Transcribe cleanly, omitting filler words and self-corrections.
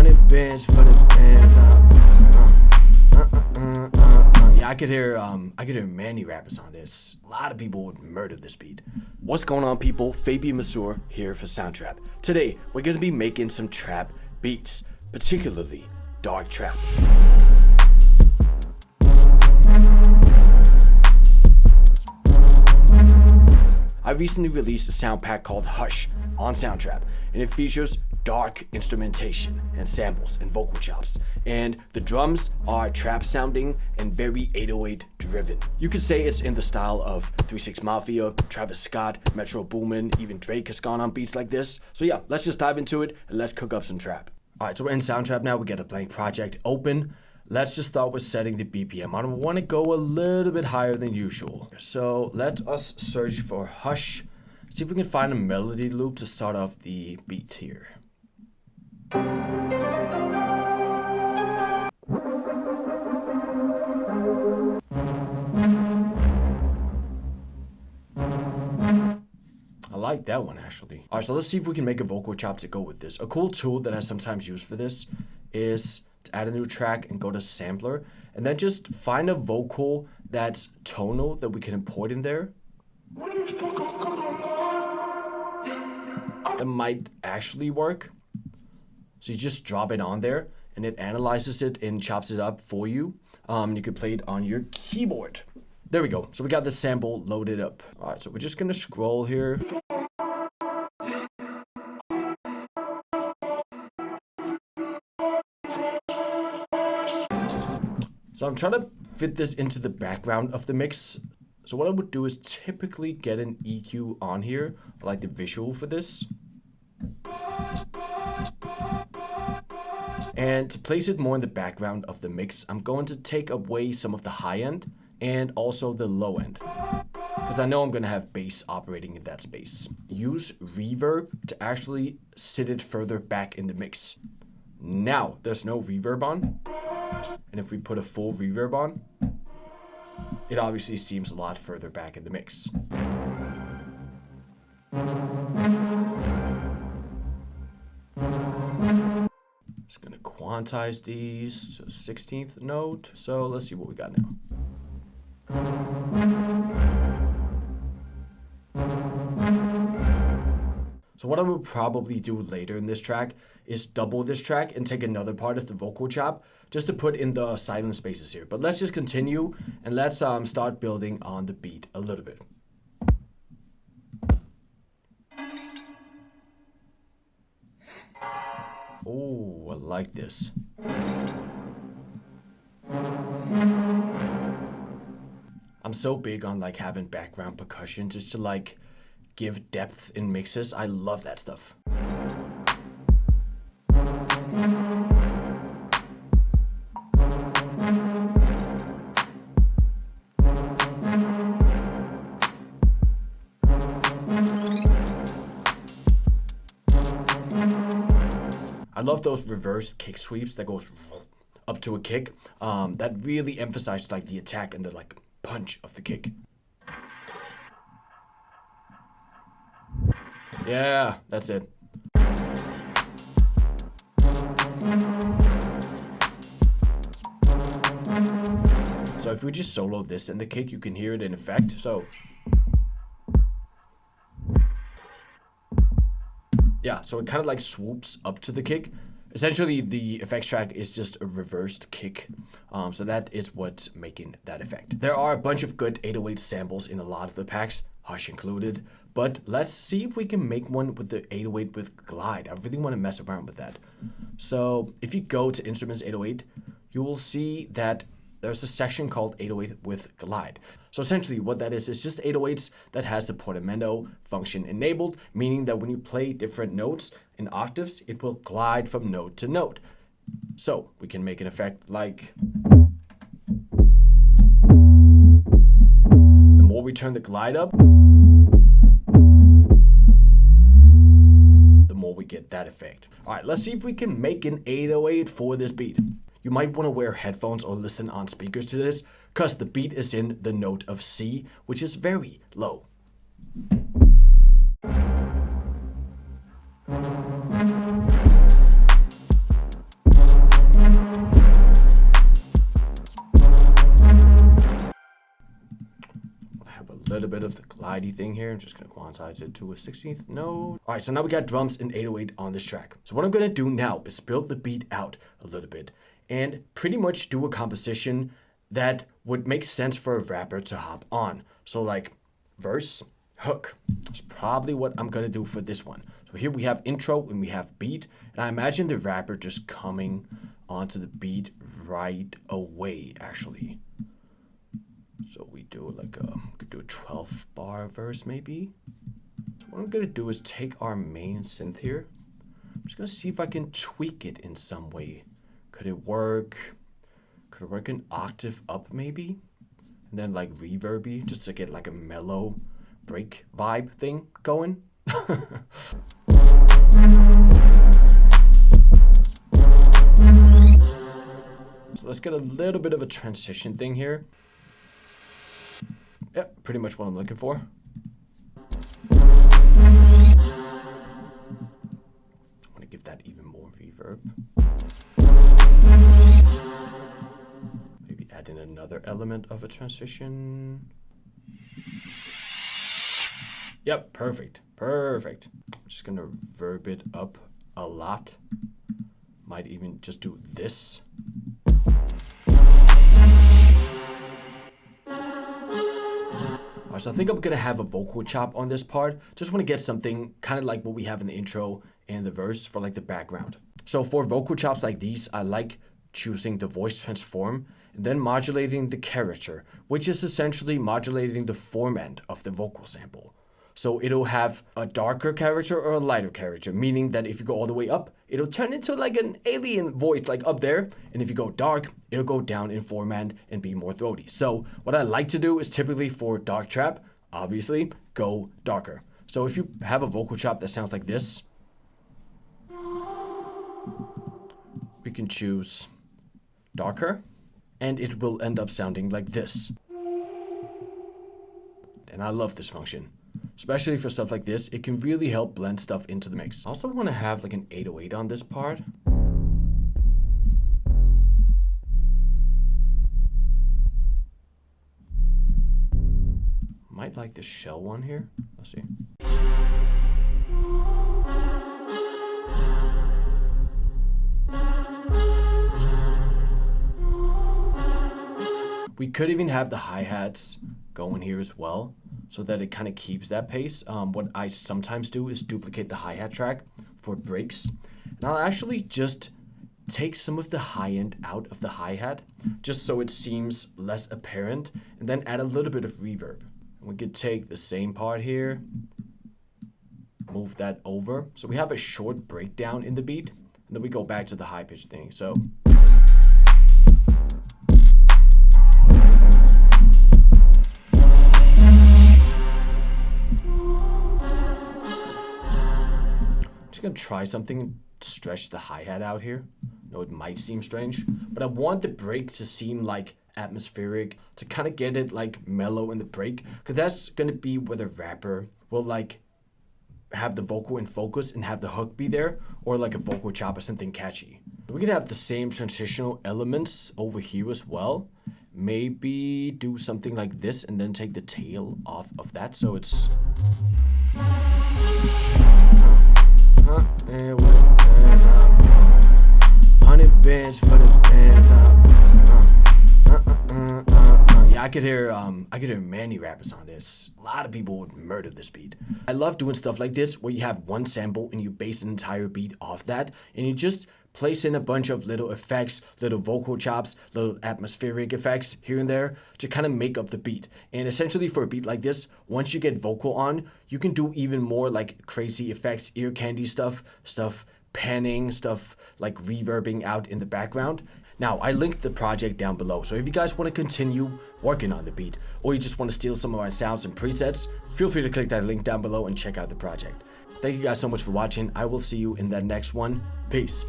100 bands for the bands. Yeah, I could hear many rappers on this. A lot of people would murder this beat. What's going on, people? Fabian Mazur here for Soundtrap. Today, we're gonna be making some trap beats, particularly dark trap. I recently released a sound pack called Hush on Soundtrap, and it features dark instrumentation and samples and vocal chops, and the drums are trap sounding and very 808 driven. You could say it's in the style of 3 6 Mafia, Travis Scott, Metro Boomin, even Drake has gone on beats like this. So yeah, let's just dive into it and let's cook up some trap. Alright, so we're in Soundtrap now. We get a blank project open. Let's just start with setting the BPM. I want to go a little bit higher than usual. So let us search for Hush. See if we can find a melody loop to start off the beat here. I like that one actually. Alright, so let's see if we can make a vocal chop to go with this. A cool tool that I sometimes use for this is to add a new track and go to sampler and then just find a vocal that's tonal that we can import in there. That might actually work. So you just drop it on there and it analyzes it and chops it up for you. You can play it on your keyboard. There we go. So we got the sample loaded up. All right, so we're just gonna scroll here. So I'm trying to fit this into the background of the mix. So what I would do is typically get an EQ on here, like the visual for this. And to place it more in the background of the mix, I'm going to take away some of the high end and also the low end, because I know I'm going to have bass operating in that space. Use reverb to actually sit it further back in the mix. Now there's no reverb on. And if we put a full reverb on, it obviously seems a lot further back in the mix. Just gonna quantize these to 16th note. So let's see what we got now. So what I would probably do later in this track is double this track and take another part of the vocal chop just to put in the silent spaces here. But let's just continue and let's start building on the beat a little bit. Oh, I like this. I'm so big on like having background percussion just to like give depth in mixes. I love that stuff. I love those reverse kick sweeps that goes up to a kick. That really emphasizes like the attack and the like punch of the kick. Yeah, that's it. So if we just solo this in the kick, you can hear it in effect. So yeah, so it kind of like swoops up to the kick. Essentially, the effects track is just a reversed kick. So that is what's making that effect. There are a bunch of good 808 samples in a lot of the packs, Hush included. But let's see if we can make one with the 808 with glide. I really want to mess around with that. So if you go to Instruments 808, you will see that there's a section called 808 with glide. So essentially what that is just 808s that has the portamento function enabled, meaning that when you play different notes in octaves, it will glide from note to note. So we can make an effect like, the more we turn the glide up, the more we get that effect. All right, let's see if we can make an 808 for this beat. You might want to wear headphones or listen on speakers to this, because the beat is in the note of C, which is very low. little bit of the glidey thing here. I'm just gonna quantize it to a 16th note. All right, so now we got drums and 808 on this track. So what I'm gonna do now is build the beat out a little bit and pretty much do a composition that would make sense for a rapper to hop on. So like verse, hook. That's probably what I'm gonna do for this one. So here we have intro and we have beat, and I imagine the rapper just coming onto the beat right away, actually. So we do like could do a 12 bar verse maybe. So what I'm gonna do is take our main synth here. I'm just gonna see if I can tweak it in some way. Could it work? Could it work an octave up maybe? And then like reverby, just to get like a mellow break vibe thing going. So let's get a little bit of a transition thing here. Yep, pretty much what I'm looking for. I want to give that even more reverb. Maybe add in another element of a transition. Yep, perfect, perfect. I'm just gonna reverb it up a lot. Might even just do this. So I think I'm gonna have a vocal chop on this part. Just wanna get something kind of like what we have in the intro and the verse for like the background. So for vocal chops like these, I like choosing the voice transform and then modulating the character, which is essentially modulating the form end of the vocal sample. So it'll have a darker character or a lighter character, meaning that if you go all the way up, it'll turn into like an alien voice like up there. And if you go dark, it'll go down in format and be more throaty. So what I like to do is typically for dark trap, obviously, go darker. So if you have a vocal chop that sounds like this, we can choose darker and it will end up sounding like this. And I love this function. Especially for stuff like this, it can really help blend stuff into the mix. I also want to have like an 808 on this part. Might like the shell one here. Let's see. We could even have the hi-hats going here as well, so that it kind of keeps that pace. What I sometimes do is duplicate the hi-hat track for breaks. And I'll actually just take some of the high end out of the hi-hat, just so it seems less apparent, and then add a little bit of reverb. And we could take the same part here, move that over. So we have a short breakdown in the beat, and then we go back to the high pitch thing. So gonna try something, stretch the hi-hat out here. No, it might seem strange, but I want the break to seem like atmospheric, to kind of get it like mellow in the break, because that's gonna be where the rapper will like have the vocal in focus and have the hook be there, or like a vocal chop or something catchy. We could have the same transitional elements over here as well. Maybe do something like this and then take the tail off of that, so it's and with hands up, 100 bands for the bands up. Yeah, I could hear many rappers on this. A lot of people would murder this beat. I love doing stuff like this where you have one sample and you base an entire beat off that, and you just place in a bunch of little effects, little vocal chops, little atmospheric effects here and there to kind of make up the beat. And essentially for a beat like this, once you get vocal on, you can do even more like crazy effects, ear candy stuff panning, stuff like reverbing out in the background. Now, I linked the project down below, so if you guys want to continue working on the beat, or you just want to steal some of my sounds and presets, feel free to click that link down below and check out the project. Thank you guys so much for watching. I will see you in that next one. Peace.